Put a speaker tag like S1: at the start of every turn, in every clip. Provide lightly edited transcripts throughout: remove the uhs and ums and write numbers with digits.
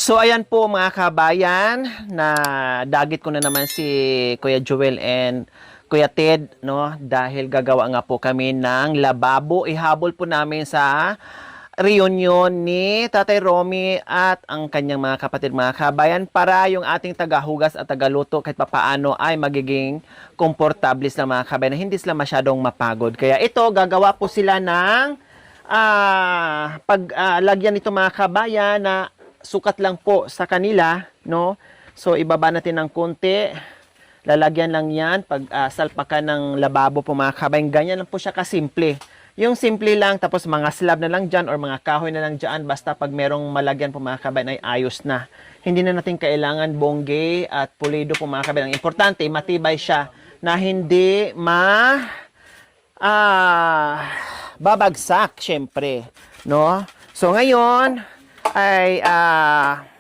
S1: So ayan po mga kabayan, na dagit ko na naman si Kuya Joel and Kuya Ted, no? Dahil gagawa nga po kami ng lababo. Ihabol po namin sa reunion ni Tatay Romy at ang kanyang mga kapatid, mga kabayan, para yung ating tagahugas at tagaluto kahit papaano ay magiging komportable sila, mga kabayan, na hindi sila masyadong mapagod. Kaya ito, gagawa po sila ng paglagyan nito, mga kabayan, na sukat lang po sa kanila, no? So ibaba natin ng konti. Lalagyan lang 'yan pag salpakan ng lababo po, mga kabayan. Ganyan lang po siya kasimple. Yung simple lang, tapos mga slab na lang dyan or mga kahoy na lang dyan, basta pag merong malagyan po, mga kabayan, ay ayos na. Hindi na natin kailangan bongge at pulido po, mga kabayan. Ang importante, matibay siya na hindi babagsak, syempre, no? So ngayon ay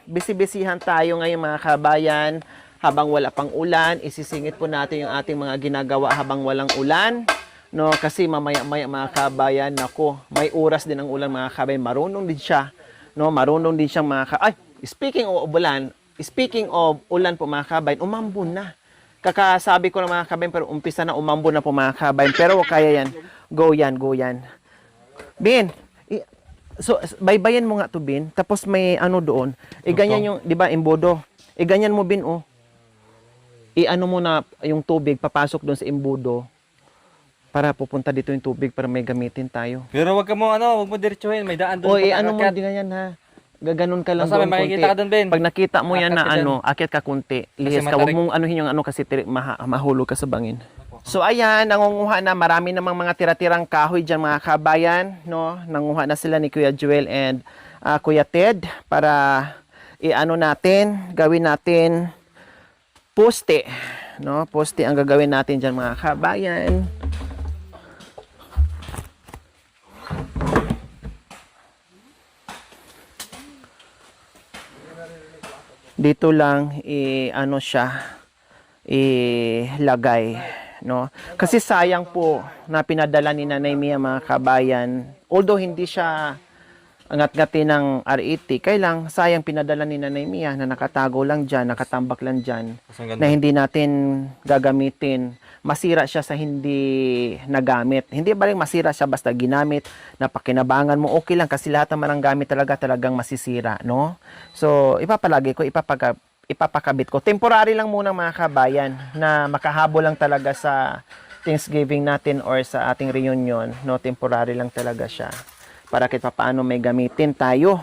S1: bisi-bisihan tayo ngayon, mga kabayan, habang wala pang ulan. Isisingit po natin yung ating mga ginagawa habang walang ulan, no? Kasi mamaya-maya, mga kabayan, nako, may oras din ang ulan, mga kabayan. Marunong din siya, no? Marunong din siyang speaking of ulan po, mga kabayan, umambon na. Kakasabi ko ng mga kabayan, pero umpisa na umambon na po, mga kabayan. Pero kaya yan. Go yan. Bin, so baybayan mo nga to, Bin. Tapos may ano doon. Ganyan yung, di ba, imbudo. Ganyan mo, Bin, oh. I-ano mo na yung tubig, papasok doon sa imbudo para pupunta dito yung tubig para may gamitin tayo.
S2: Pero wag mo diretsuhin, may daan doon.
S1: O, ano mo din ganyan, ha. Gaganon ka lang
S2: Basta may
S1: doon konti.
S2: makikita ka doon, Ben.
S1: Pag nakita mo yan na
S2: Akyat ka
S1: ano, akyat ka konti. Lihis ka,
S2: matarik.
S1: wag mong anuhin yung ano kasi mahulog ka sa bangin. So ayan, nangunguha na, marami namang mga tira-tirang kahoy dyan, mga kabayan, no? Nanguha na sila ni Kuya Joel and Kuya Ted para gawin natin poste, no? Poste ang gagawin natin dyan, mga kabayan. Dito lang ilagay, no? Kasi sayang po na pinadala ni Nanay Mia, mga kabayan. Although hindi siya angat-ngati ng R80, kailang sayang pinadala ni Nanay Mia na nakatago lang dyan, nakatambak lang dyan, na hindi natin gagamitin. Masira siya sa hindi nagamit. Hindi ba rin masira siya basta ginamit, napakinabangan mo, okay lang, kasi lahat ng gamit talagang masisira, no? So, ipapakabit ko. Temporary lang muna, mga kabayan, na makahabol lang talaga sa Thanksgiving natin or sa ating reunion, no? Temporary lang talaga siya para kahit paano may gamitin tayo.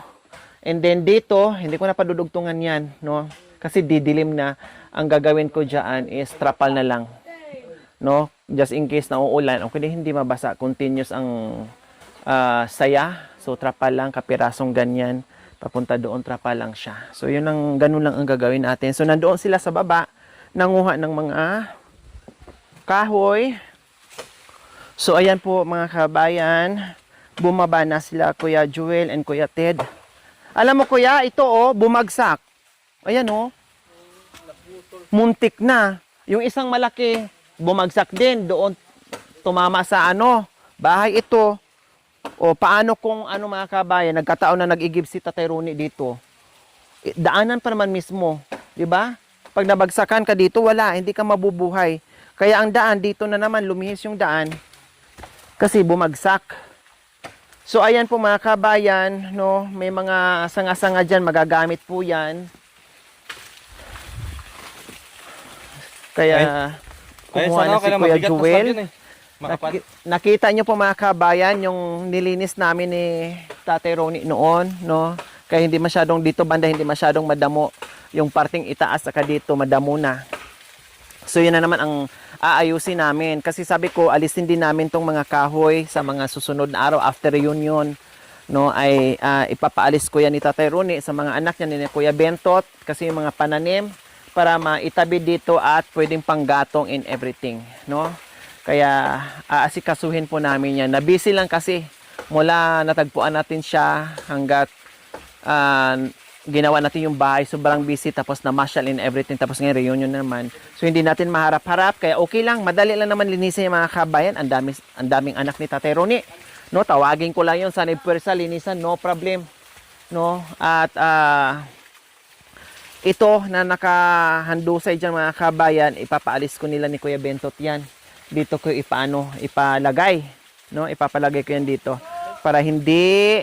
S1: And then dito, hindi ko na padudugtungan yan, no? Kasi didilim na. Ang gagawin ko dyan is trapal na lang, no? Just in case na uulan, okay, hindi mabasa. Continuous ang saya. So trapal lang, kapirasong ganyan. Papunta doon, trapal lang siya. So ganun lang ang gagawin natin. So nandoon sila sa baba, nanguha ng mga kahoy. So ayan po, mga kabayan, bumaba na sila Kuya Joel and Kuya Ted. Alam mo, Kuya, ito bumagsak. Ayan muntik na. Yung isang malaki, bumagsak din doon, tumama sa bahay ito. O paano kung mga kabayan, nagkataon na nag-igib si Tatay Rooney dito. Daanan pa naman mismo, di ba? Pag nabagsakan ka dito, wala, hindi ka mabubuhay. Kaya ang daan dito na naman, lumihis yung daan kasi bumagsak. So ayan po, mga kabayan, no, may mga sanga-sanga diyan, magagamit po 'yan. Kaya kumuha na si Kuya Joel. Nakita nyo po, mga kabayan, yung nilinis namin ni Tatay Rooney noon, no? Kaya hindi masyadong dito banda, hindi masyadong madamo. Yung parting itaas saka dito madamo na. So yun na naman ang aayusin namin. Kasi sabi ko, alisin din namin tong mga kahoy sa mga susunod na araw after reunion, no? Ay ipapaalis ko yan ni Tatay Rooney sa mga anak niya ni Kuya Bentot, kasi yung mga pananim para maitabi dito at pwedeng panggatong in everything, no? Kaya aasikasuhin po namin yan. Nabisi lang kasi mula natagpuan natin siya hanggat ginawa natin yung bahay, sobrang busy, tapos na marshal in everything, tapos ngayon reunion naman. So hindi natin maharap-harap, kaya okay lang, madali lang naman linisin yung mga kabayan. Ang daming anak ni Tatay Rooney, no? Tawagin ko lang yun, sanay pwersa, linisan, no problem, no? At ito na nakahandusay dyan mga kabayan, ipapaalis ko nila ni Kuya Bentot yan. Dito ko ipalagay. No? Ipapalagay ko yan dito. Para hindi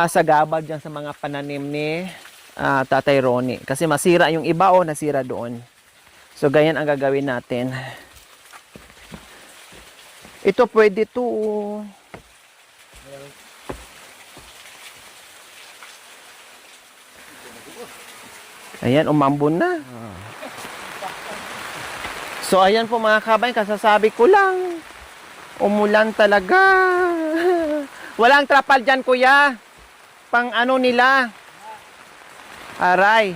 S1: sagabal dyan sa mga pananim ni Tatay Ronnie. Kasi masira yung iba o nasira doon. So, ganyan ang gagawin natin. Ito pwede to. Ayan, umambon na. So, ayan po mga kabayan, kasasabi ko lang. Umulan talaga. Walang trapal dyan, kuya. Pang ano nila. Aray.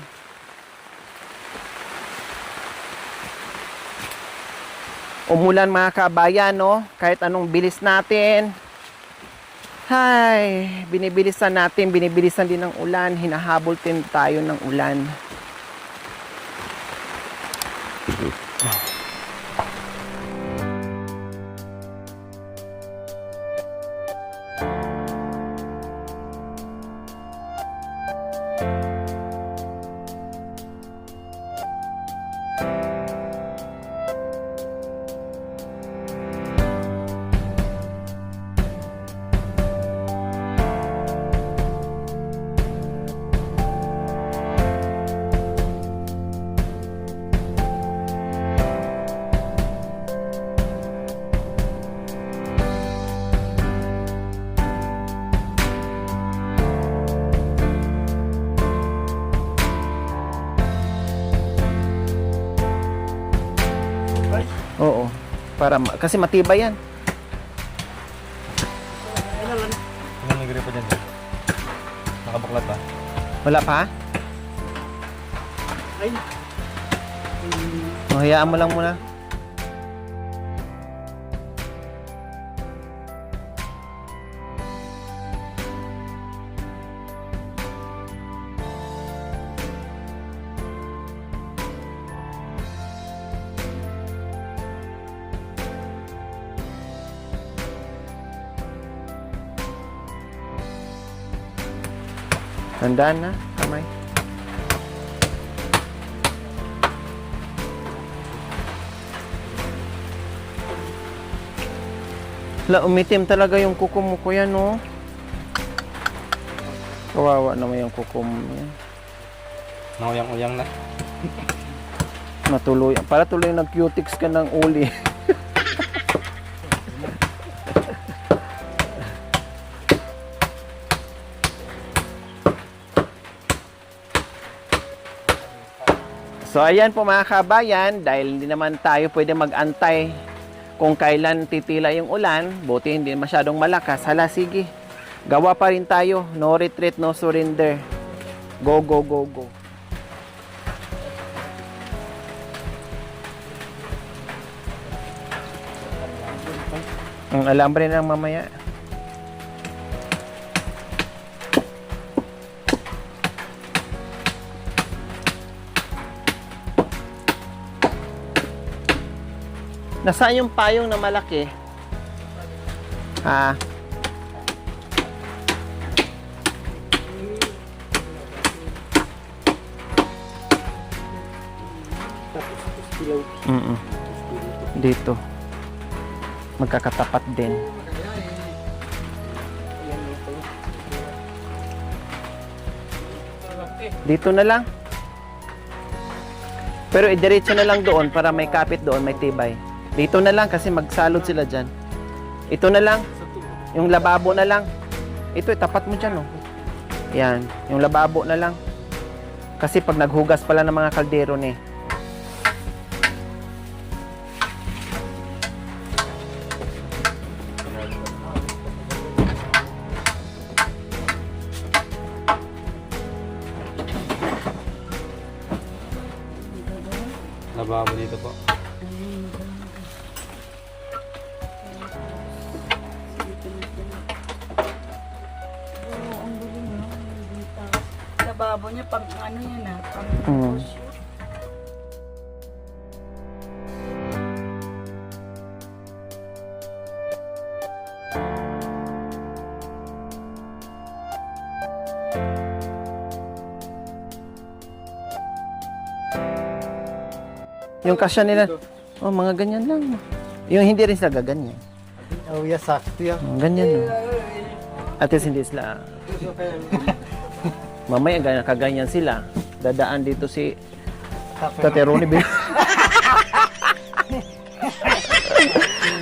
S1: Umulan mga kabayan, no? Kahit anong bilis natin. Hay, binibilisan natin, binibilisan din ng ulan. Hinahabol din tayo ng ulan. Oo. Kasi matibay yan.
S2: Ano nagre pa dyan? Nakabuklat pa?
S1: Wala pa? Hayaan mo lang muna. Tandaan na, kamay. Umitim talaga yung kuko mo, kuya, no? Kawawa naman yung kuko mo yan.
S2: Nauyang-uyang na.
S1: Natuloy. Para tuloy nag-cutics ka ng uli. So ayan po mga kabayan, dahil hindi naman tayo pwede mag-antay kung kailan titila yung ulan, buti hindi masyadong malakas. Hala, sige. Gawa pa rin tayo. No retreat, no surrender. Go, go, go, go. Ang alambre na mamaya. Nasaan yung payong na malaki? Ha? Dito. Magkakatapat din. Dito na lang. Pero idiretso na lang doon para may kapit doon, may tibay. Dito na lang kasi magsalod sila dyan. Ito na lang. Yung lababo na lang. Ito, tapat mo dyan, oh. Yan. Yung lababo na lang. Kasi pag naghugas pala ng mga kaldero ni.
S2: Lababo dito po.
S3: Lababo niya pang ano yan pang
S1: Yung kasya nila. Oh, mga ganyan lang. Yung hindi rin sila gaganyan.
S2: Oh, yes, sakto yan.
S1: Ganyan. No? At least hindi sila. Mamaya kaganyan sila. Dadaan dito si Tate Ronnie.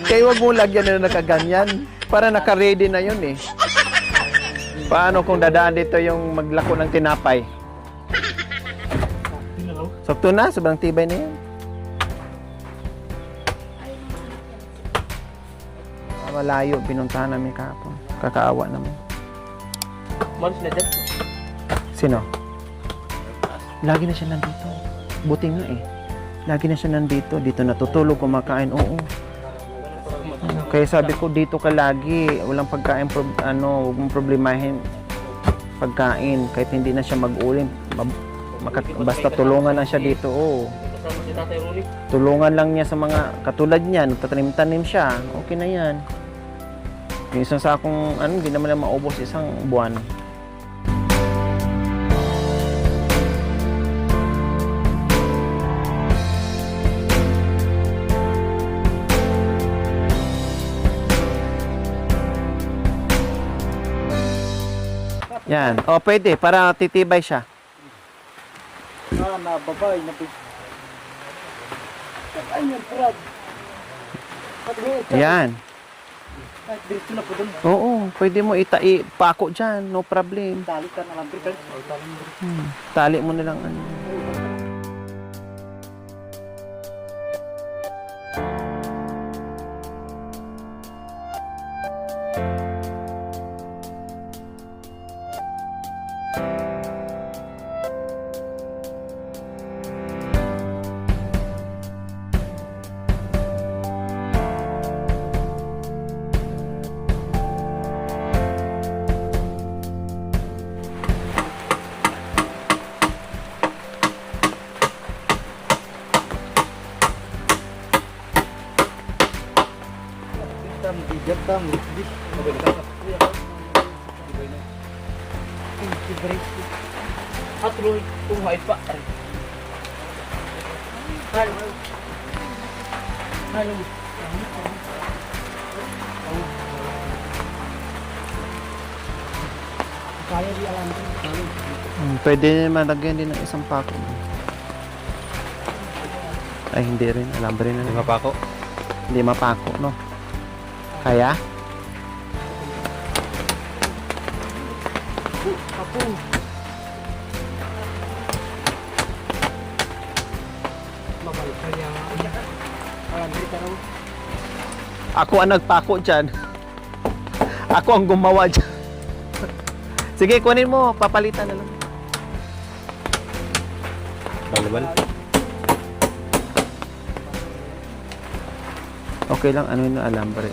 S1: Kaya wag mo lagyan na nakaganyan. Para naka-ready na yun eh. Paano kung dadaan dito yung maglako ng tinapay? Sakto na, sobrang tibay na yan. Malayo, pinuntahan namin kahapon. Kakaawa naman.
S2: Months na dyan.
S1: Sino? Lagi na siya nandito. Buti nga eh. Lagi na siya nandito. Dito natutulog, kumakain. Oo. Kaya sabi ko, dito ka lagi. Walang pagkain, huwag mong problemahin pagkain. Kahit hindi na siya mag-ulim. Basta tulungan lang siya dito. Oo.
S2: Kasama si Tatay Ronnie.
S1: Tulungan lang niya sa mga katulad niya. Nagtatanim-tanim siya. Okay na yan. Yung isang sakong, hindi naman na maubos isang buwan. Yan. O, pwede. Para titibay siya.
S2: Nababay na ayun, Brad.
S1: Yan.
S2: Dito na po doon.
S1: Oo, pwede mo ipako dyan. No problem.
S2: Tali ka na lang, Brad.
S1: Tali mo na lang. Ano.
S2: Hatuloy, tuhay pa. Halo. Halo. Kaya di alam ko.
S1: Pwede malagyan din ng isang pako. Ay, hindi rin. Alam rin na.
S2: Hindi mapako.
S1: Hindi mapako, no? Kaya?
S2: Apo. Mabalik ka niya. Alam ko raw.
S1: Ako ang nagpako dyan. Ako ang gumawa dyan. Sige, kunin mo. Papalitan na lang.
S2: Balbal.
S1: Okay lang. Ano yung alambre?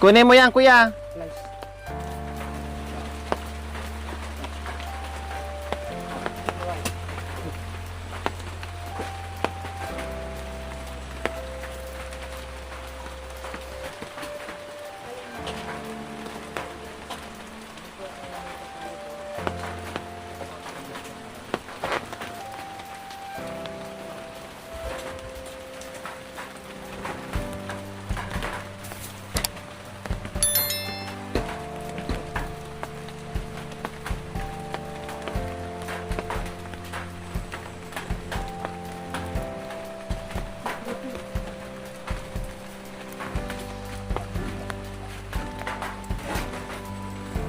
S1: Kunin mo yan, kuya.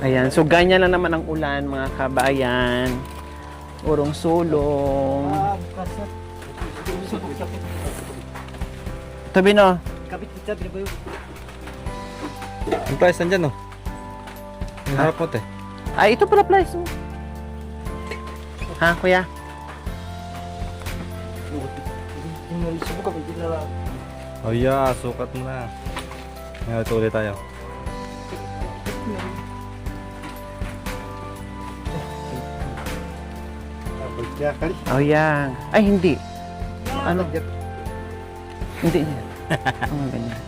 S1: Ayan, so ganyan lang naman ang ulan mga kabayan. Urong sulong. Tabi no.
S2: Kabit kita ba yun? Ang price nandyan, no? Ang harap mo, te.
S1: Ay, ito pala price. Oh. Ha, kuya?
S2: Oh yeah, sukat mo na. Ngayon, ito ulit tayo.
S1: Oh, yan. Ay, hindi. Ano? Hindi niya. Oh, ganyan.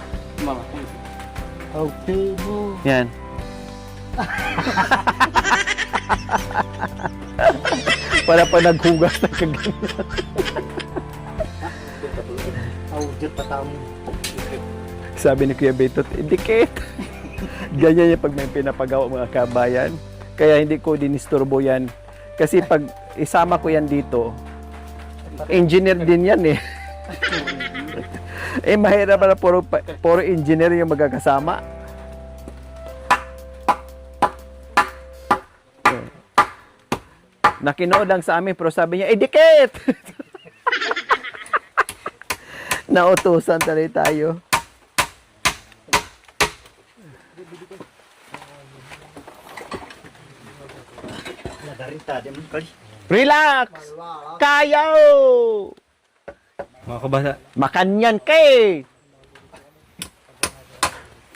S2: Okay mo.
S1: Yan. Para pa naghugas na kaganyan. Sabi ni Kuya Betot, idikit. Ganyan yung pag may pinapagawa mga kabayan. Kaya hindi ko dinisturbo yan. Kasi pag isama ko yan dito, engineer din yan eh. Eh mahirap na puro engineer yung magkakasama. Nakinood lang sa amin pero sabi niya, idikit! Nautusan tuloy tayo. Relax! Kayo!
S2: Mga kabasa.
S1: Makanyan kay!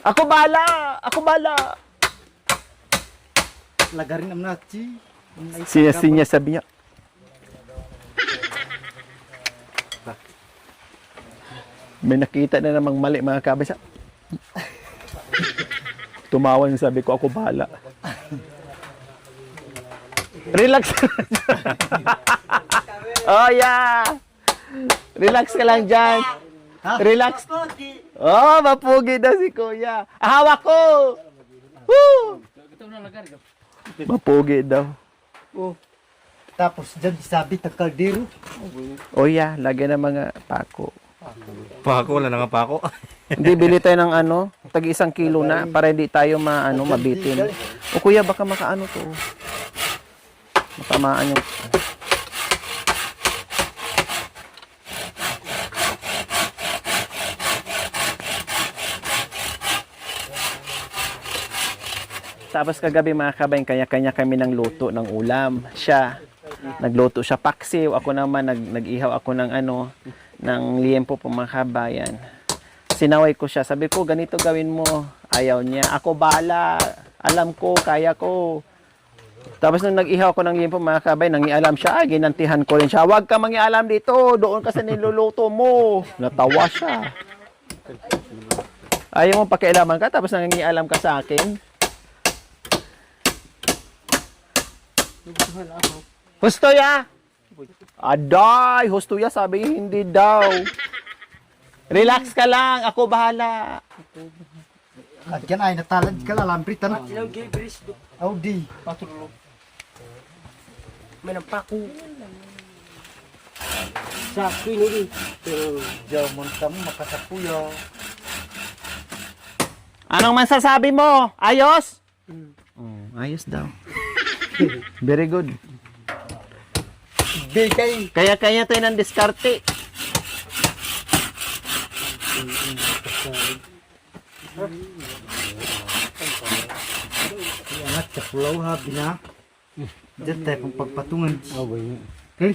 S1: Ako bala! Ako bala!
S4: Lagarin naman natin.
S1: Sinya sabi niya. May nakita na namang mali mga kabisa. Tumawa yung sabi ko, ako bahala. Relax. Oh yeah. Relax ka lang dyan. Relax. Oh, mapugi daw si Kuya. Hawak ko. Woo! Mapugi daw.
S4: Oh. Tapos dyan sabi ng kaldero.
S1: Oh yeah, lagyan ng mga pako.
S2: Pako, wala na nga pako.
S1: Hindi, bili tayo ng ano, tag 1 kilo na para hindi tayo mabitin. O kuya, baka makaano to. Matamaan yung... Tapos kagabi mga kabayan, kanya-kanya kami ng luto ng ulam. Siya, nagluto siya paksiw. Ako naman, nag-ihaw ako ng ano, ng liempo po mga kabayan. Sinaway ko siya. Sabi ko, ganito gawin mo. Ayaw niya. Ako bala. Alam ko, kaya ko. Tapos nung nag-ihaw ako ng liempo mga kabayan, nangialam siya. Ginantihan ko rin siya. Huwag ka mangialam dito. Doon ka sa niluluto mo. Natawa siya. Ayaw mo pakialaman ka, tapos nangialam ka sa akin. Husto ya! Aday! Husto ya, sabi hindi daw. Relax ka lang, ako bahala.
S4: At yan ay natalad ka lalambrit. Ano? Audi.
S5: May nampaku. Sa pinuli.
S4: Jamon kamu makasapuya.
S1: Anong masasabi mo? Ayos? Ayos daw. Very good.
S4: Bigay.
S1: Kaya tayo ng diskarte.
S4: Anak sa pulau ha, bina. Diyan tayo pang pagpatungan. Okay.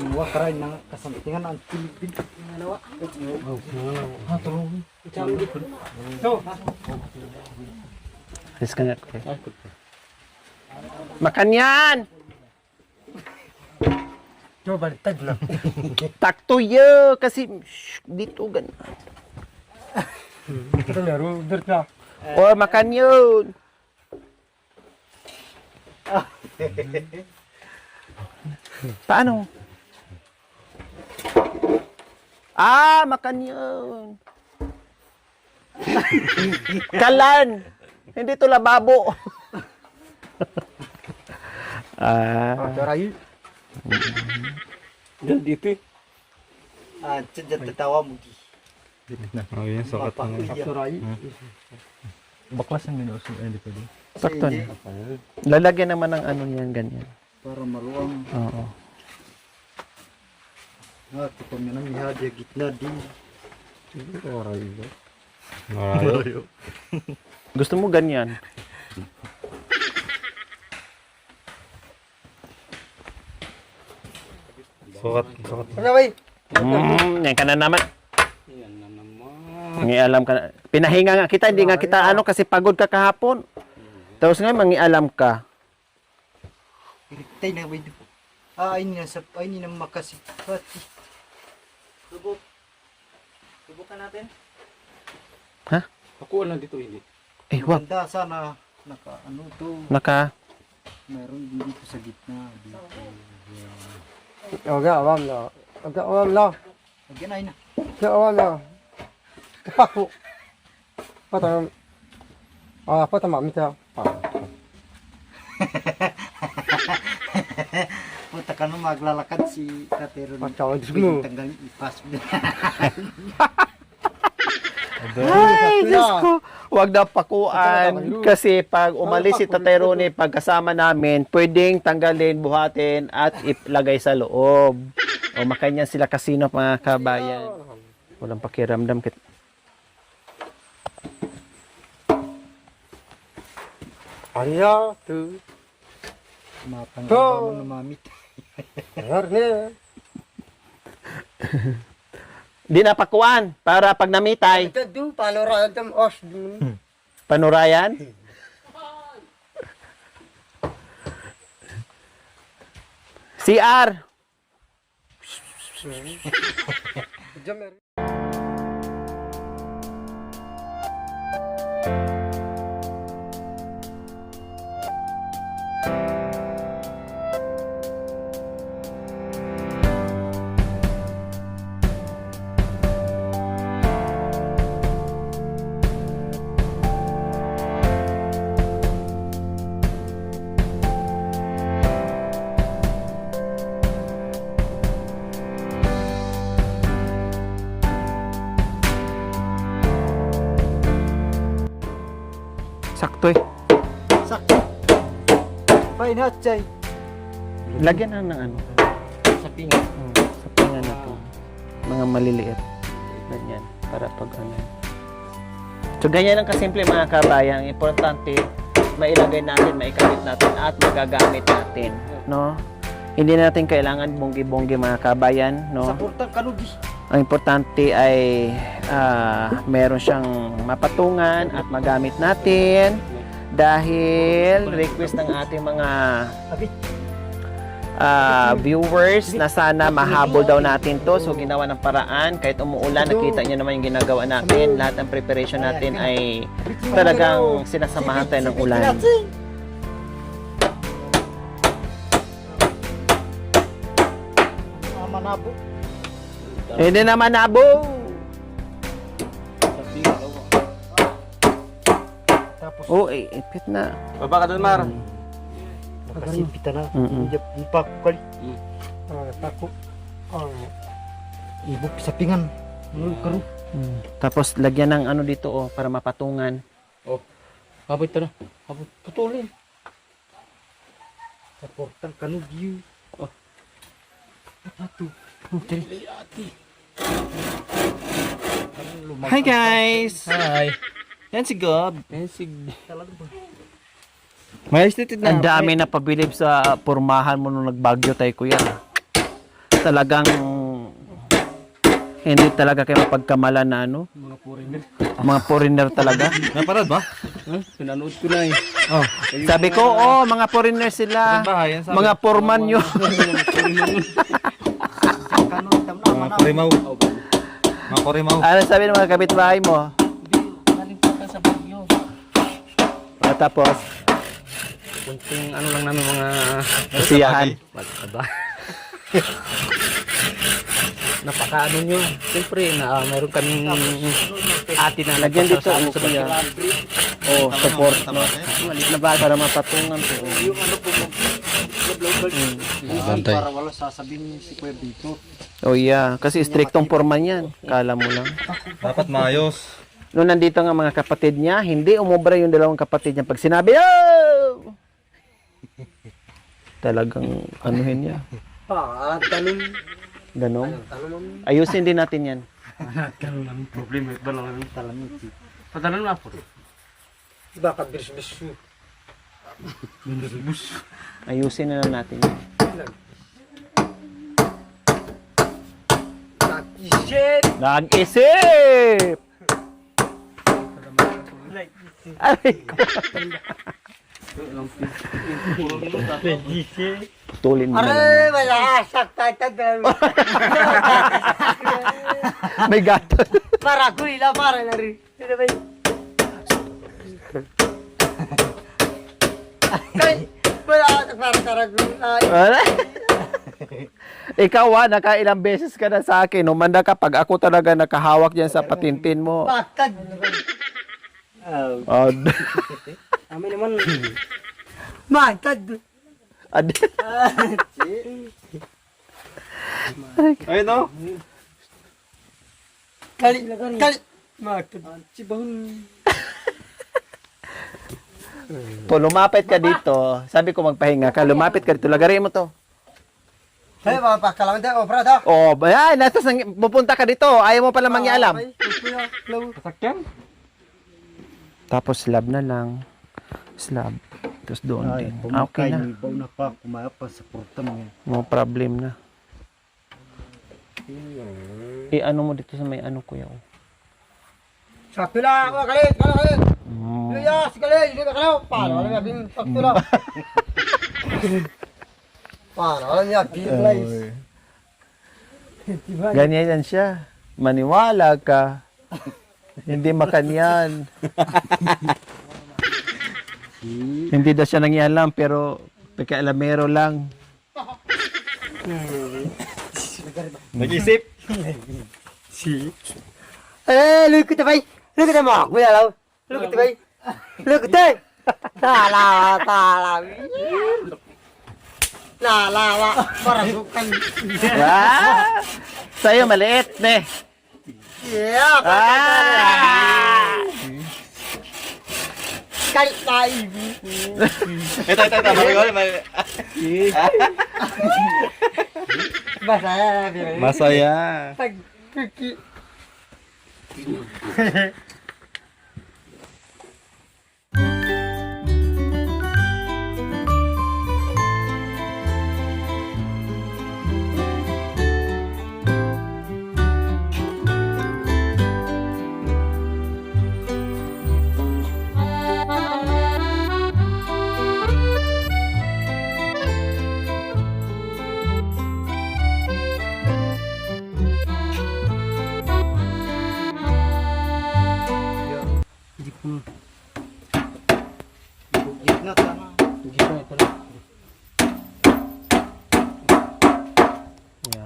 S4: Inuwa ka rin ng kasampingan ang Pilipin. Ha, tulungan.
S1: Disconnect. Makan yan!
S4: Coba baliktad lang.
S1: Takto yo kasi dito gan.
S4: Ito laro, dirt na.
S1: Oh, makan yun. Paano? Makan yun. Kalan. Hindi to lababo.
S4: Dorayu.
S5: Dan dito.
S4: Diyan tatawa mo.
S2: Oh, yun, sukat na nga.
S4: Dorayu.
S2: Baklas ang minuos yung hindi pwede.
S1: Sakto na. Lalagyan naman ng ano yan, ganyan.
S4: Para maluang.
S1: Oo.
S4: Ito pa nga nang ihadya gitna di.
S2: Marayo.
S1: Gusto mo ganyan?
S2: Sukat.
S4: Ano ba?
S1: Yan ka na naman. Mangialam ka na. Pinahinga nga kita, hindi nga kita ano kasi pagod ka kahapon. Tapos ngayon mangialam ka.
S4: Tay na ba ito? Ay ni na makasipat.
S5: Subukan natin.
S1: Ha?
S5: Ako lang dito hindi.
S1: Wag.
S4: Ganda sana ano to. Meron din dito sa gitna. Dito.
S5: Aga awam la.
S4: Lagyan ay na.
S5: Sa wala. Paku. Patang. Patang mamita.
S4: Puta ka nung maglalakad si Tatero.
S5: Patawad mo.
S4: Tanggal ipas mo.
S1: Ay, Diyos ko. Huwag na pakuan. Kasi pag umalis si Tatay Ronnie, pagkasama namin, pwedeng tanggalin, buhatin, at ilagay sa loob. O makanyan sila kasino, mga kabayan. Walang pakiramdam.
S5: Anya tu.
S4: Mapanggawa mo na mamit.
S5: Ngarne.
S1: Di na pakuan para pag namitay.
S5: Ito du panora tam os du.
S1: Panurayan. CR.
S5: Jamer.
S1: Sakto eh.
S4: Sakto. Fine hot chay.
S1: Lagyan na ng ano.
S4: Sa pinga.
S1: Sa pinga na to. Mga maliliit. Ganyan. Para pag ano. So ganyan lang kasimple mga kabayan. Importante, mailagay natin, maikabit natin, at magagamit natin. No? Hindi natin kailangan bonggi-bonggi mga kabayan. No?
S4: Sa portang kanudi.
S1: Ang importante ay meron siyang mapatungan at magamit natin dahil request ng ating mga viewers na sana mahabol daw natin to. So ginawa ng paraan kahit umuulan, nakita niyo naman yung ginagawa natin. Lahat ng preparation natin ay talagang sinasamahan tayo ng ulan.
S4: Manabo.
S1: Hindi naman nabo.
S4: Tapos
S1: Oh, ipit na.
S2: Baba ka doon, Mar.
S4: nakasipita na.
S1: Mm-mm.
S4: Hindi pa ko kali. Tako. Ibuk sa pingan. Karo.
S1: Tapos lagyan ng ano dito oh para mapatungan.
S5: Habot ito na. Habot. Putulin.
S4: Sa portang kanudi. Ato.
S1: Hi guys.
S5: Hi.
S1: Yan si Gob.
S5: Pensig.
S2: May istitid na.
S1: Ang dami na pabilib sa pormahan mo nung nagbagyo tayo kuya. Talagang hindi talaga kayo mapagkamalan na ano.
S5: Mga foreigner.
S1: Mga foreigner talaga.
S2: Naparad ba?
S5: Pinanood ko na eh.
S2: Oh.
S1: Sabi ko, mga foreigner sila.
S2: Bahay, yan sabi.
S1: Mga porman nyo.
S2: Mga korimaw. Mga korimaw.
S1: Ano sabi ng mga kapitbahay mo?
S5: Galing pa ka sa Baguio.
S1: Tapos,
S5: Kunting ano lang namin mga
S1: kasiyahan.
S5: aba. Napaka ano nyo. Siyempre na mayroon kaming ate na
S1: Lagyan dito,
S5: nagpasasalo sa
S1: kuya.
S5: Baguio.
S1: Oh, support no. Malit na ba para mapatungan to.
S4: Yung ano po para wala sasabihin si Kuya Bito.
S1: Oh yeah, kasi striktong porman yan. Kala mo lang.
S2: Dapat maayos.
S1: Noong nandito nga mga kapatid niya, hindi umubra yung dalawang kapatid niya pag sinabi, oh! Talagang anuhin niya.
S5: Talon.
S1: Ganon. Ayusin din natin yan.
S5: Talon namin problema. Ito lang namin
S4: Talamin.
S5: Padalon na po. Baka biris-biris yun.
S1: Ayusin na lang natin yan.
S5: Shit!
S1: Nag-isip! Aray ko. Putulin mo na lang.
S5: Aray! Wala! Sakta-tagdal!
S1: May gato.
S5: Para kuila para na rin. Sino ba yun? Kay! Wala! Para tarag.
S1: Wala. Ikaw nakailang beses ka na sa akin. Umanda ka pag ako talaga nakahawak diyan sa patintin mo.
S4: Patag.
S1: Oh,
S5: Amin naman.
S4: Matad.
S2: Ayun no?
S4: Kali. Matad.
S1: Po, lumapit ka dito. Sabi ko magpahinga ka. Lumapit ka dito. Lagarin mo to.
S4: Hey, mapakalaman tayo. Brada.
S1: Oh, bayan. Pupunta ka dito. Ayaw mo pala mangyalam.
S2: Sasakyan?
S1: Tapos slab na lang. Slab. Tapos doon din. Okay na.
S4: Bauna pa. Kumapa sa portam yan.
S1: No problem na. Ano mo dito sa may ano kuya. Oh.
S4: Sakto lang. Kalit.
S1: Mm.
S4: Luya, sikali. Luya, kalaw. Paano? Alam niya, bin. Sakto lang. Paano? Alam niya, bin.
S1: Ganyan yan siya. Maniwala ka. Hindi makanyan. Hindi daw siya nangyalam pero pagkaalamero lang.
S2: Nag-isip?
S4: Eh, luya kita bay. Luya kita mo. Kuya law. Luya kita bay. Luya kita. Talawa. Nalawa. Marasukan.
S1: Ah! Sa'yo maliit, ne.
S4: Yeah. Kalit na ibi.
S2: Ito.
S4: Masaya.
S2: Masaya.
S4: Tagkiki.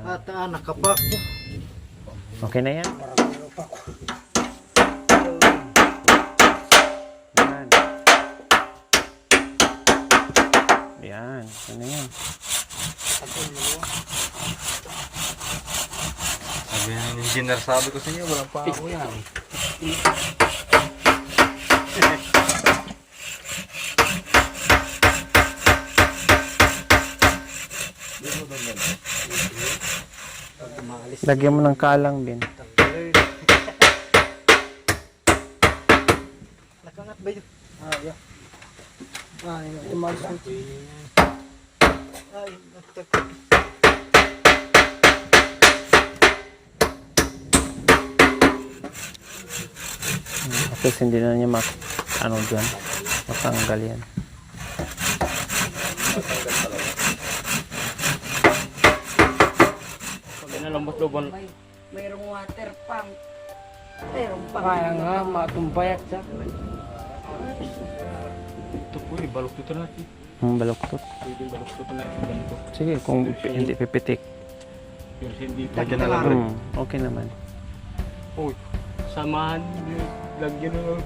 S4: At nakapak.
S1: Okay na yan. Yan. Yan. Ano yan?
S2: Sabi ng engineer, sabi ko sa inyo, walang pa ako yan.
S1: Lagyan mo ng kalang din.
S4: Nakangat ba yun? Yeah. Tumalis ang ay,
S1: Tapos hindi na niya ano dyan. Matanggal yan.
S3: Mayroong water pump. Mayroong pump.
S5: Kaya nga, matumbayat sa.
S2: Ito po, balok dito natin.
S1: Baluktot.
S2: Balok dito natin.
S1: Sige, kung hindi pipitik.
S2: Yung hindi lagyan na lang.
S1: Okay naman.
S5: Uy, samahan. Lagyan na lang.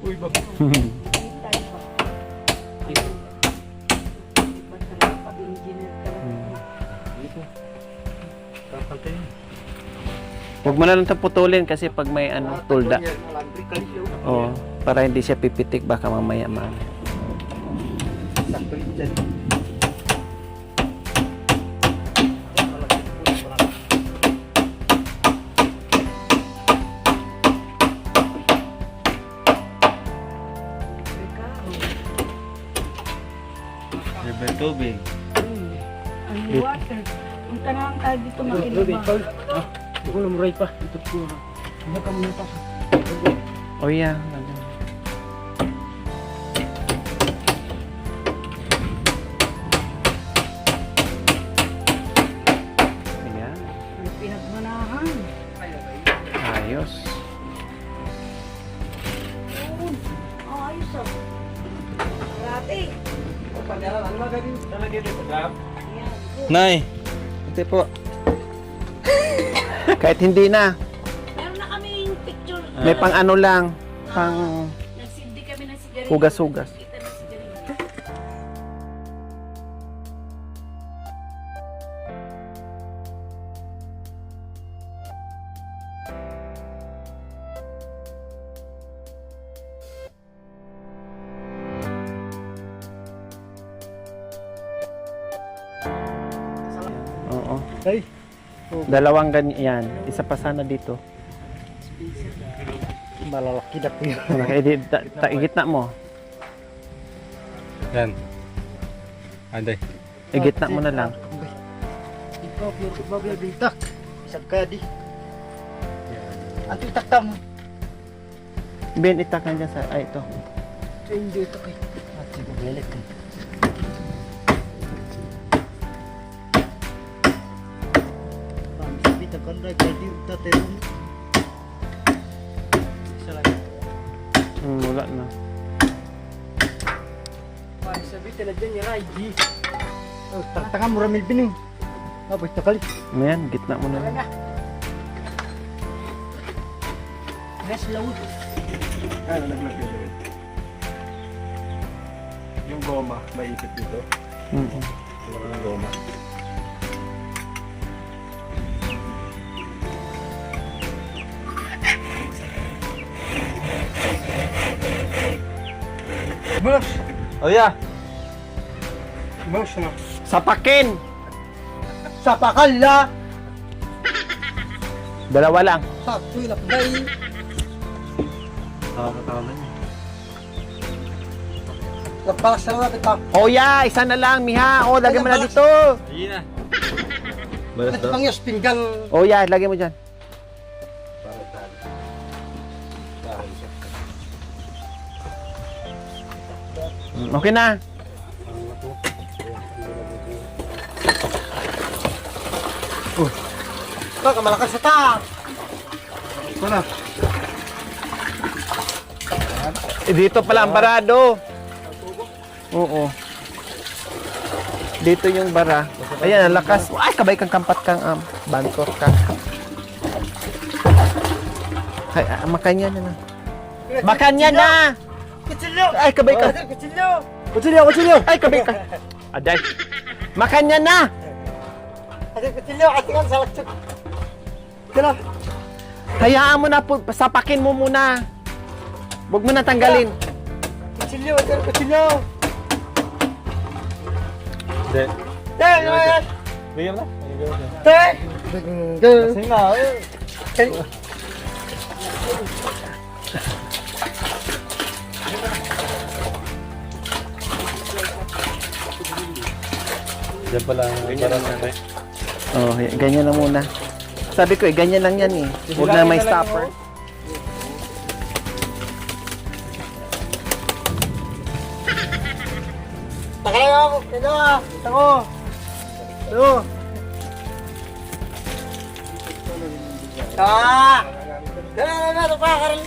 S5: Uy, baka.
S3: Tayo pa. Basta nakapag-engineer ka lang.
S2: Kapantayin.
S1: Huwag mo na lang ito putulin kasi pag may ano, tulda. Oo, para hindi siya pipitik baka mamaya
S2: Libre tubig.
S3: Ang water. Punta na lang tayo dito makilabang.
S5: Ako namuray pa. Ito po. Ano ka muna pa?
S1: Oh yeah. Ayan.
S3: May pinagmanahan.
S1: Ayos.
S3: Ayos ah. Parati.
S2: Nay,
S4: Swerte po.
S1: Kahit hindi na.
S3: Meron na kami yung picture.
S1: May pang ano lang. Pang
S3: Nagsindi kami ng sigarilyo.
S1: hugas-hugas.
S3: Kita ng sigarilyo.
S1: Oo.
S4: Ay.
S1: Dalawang ganyan. Isa pa sana dito.
S4: Malalaki na po yun.
S1: Igit na mo.
S2: Yan. Anday.
S1: Igit na mo na lang.
S4: Ikaw, pure bintak. Isang kaya di. Ang titak mo.
S1: Ben, itak na dyan sa... Ay, ito.
S4: Ay, hindi ito kay. At sige, belet. Sabi, takanda, kaya di taterong. Isa lang.
S1: Wala na.
S4: Sabi, talaga niya, Raiji. Oh, taktangan mo ramil bining. Tapos, takali.
S1: Ayan, gitna mo na lang.
S4: Gas laud.
S6: Ano naglagay ulit? Yung goma, maipit dito.
S1: Mm-mm.
S6: Wala ng goma.
S4: Boss!
S2: Oh yeah.
S4: Boss na.
S1: Sapakin!
S4: Sa pakala!
S1: Dalawa lang.
S4: Sakto yung lakbay.
S2: Nakakatawa niya.
S4: Nagpalas na nga kita.
S1: Oh yeah, isa na lang, Miha. Oh, lagay mo na dito.
S2: Ayun na. Balas daw.
S4: Nagpangyos pinggan.
S1: Oh yeah, lagay mo dyan. Okay na.
S4: Ito, kamalakas sa ta. Ito na.
S1: Dito pala ang barado. Oo. Dito yung bara. Ayan, ang lakas. Ay, kabay kang kampat kang bantot ka. Ay, makanya na na. Makanya na!
S4: Kutsilyo!
S1: Ay, kabay ka.
S4: Kutsilyo! Kutsilyo! Kutsilyo!
S1: Ay, kabay ka. Aday. Makanya na!
S4: Ate, kutsilyo! Ate ka sa laksok. Kila.
S1: Hayaan mo na po. Sapakin mo muna. Huwag mo na tanggalin.
S4: Kutsilyo! Ate, kutsilyo!
S2: Hindi.
S4: Te! Te!
S2: Bigyan mo na.
S4: Te!
S2: Kasing na.
S4: Te!
S2: Diyan pala ang parang nanay.
S1: Oh, ganyan na muna. Sabi ko, ganyan lang yan eh. Huwag na may stopper.
S4: Takalayo ako! Kaya! Tako! Ito! Ah! Dala! Ito pa! Karal!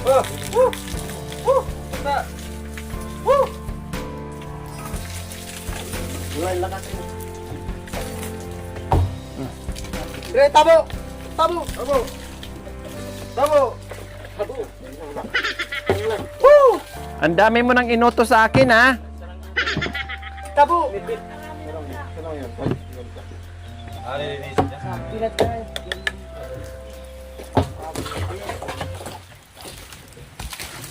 S4: Oh! Oh! Oh! Oh! Pre, tabo! Tabo! Tabo! Tabo! Tabo! Woo!
S1: Ang dami mo nang inuto sa akin, ha?
S4: Tabo!
S2: Ano yung inisip niya?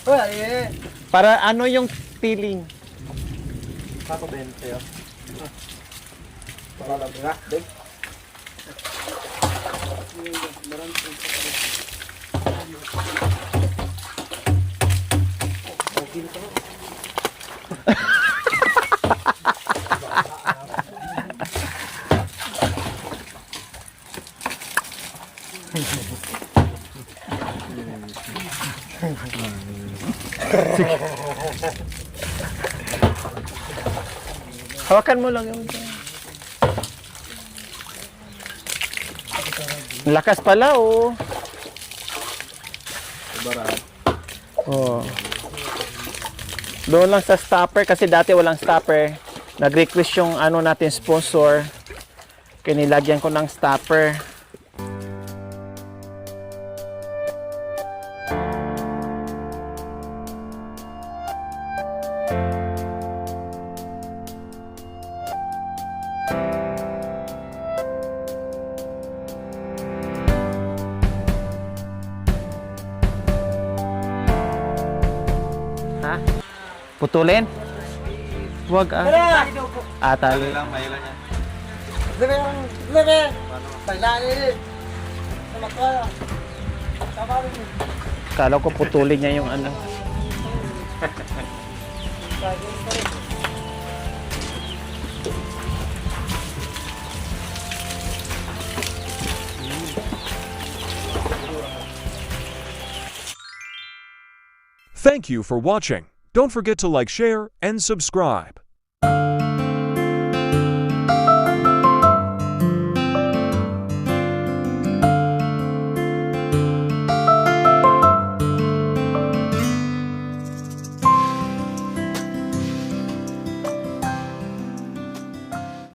S4: Oh, eh.
S1: Para ano yung feeling?
S6: Ako din sa'yo. Pakalam nga.
S1: Hawakan mo lang yung... Lakas pala, oh. Oh. Doon lang sa stopper kasi dati walang stopper. Nag-request yung ano natin sponsor. Kinilagyan ko ng stopper. Ha? Putulin? Huwag ah. Tali.
S2: lang, mahilan yan.
S1: Kala ko putulin niya yung ano.
S7: Thank you for watching. Don't forget to like, share, and subscribe.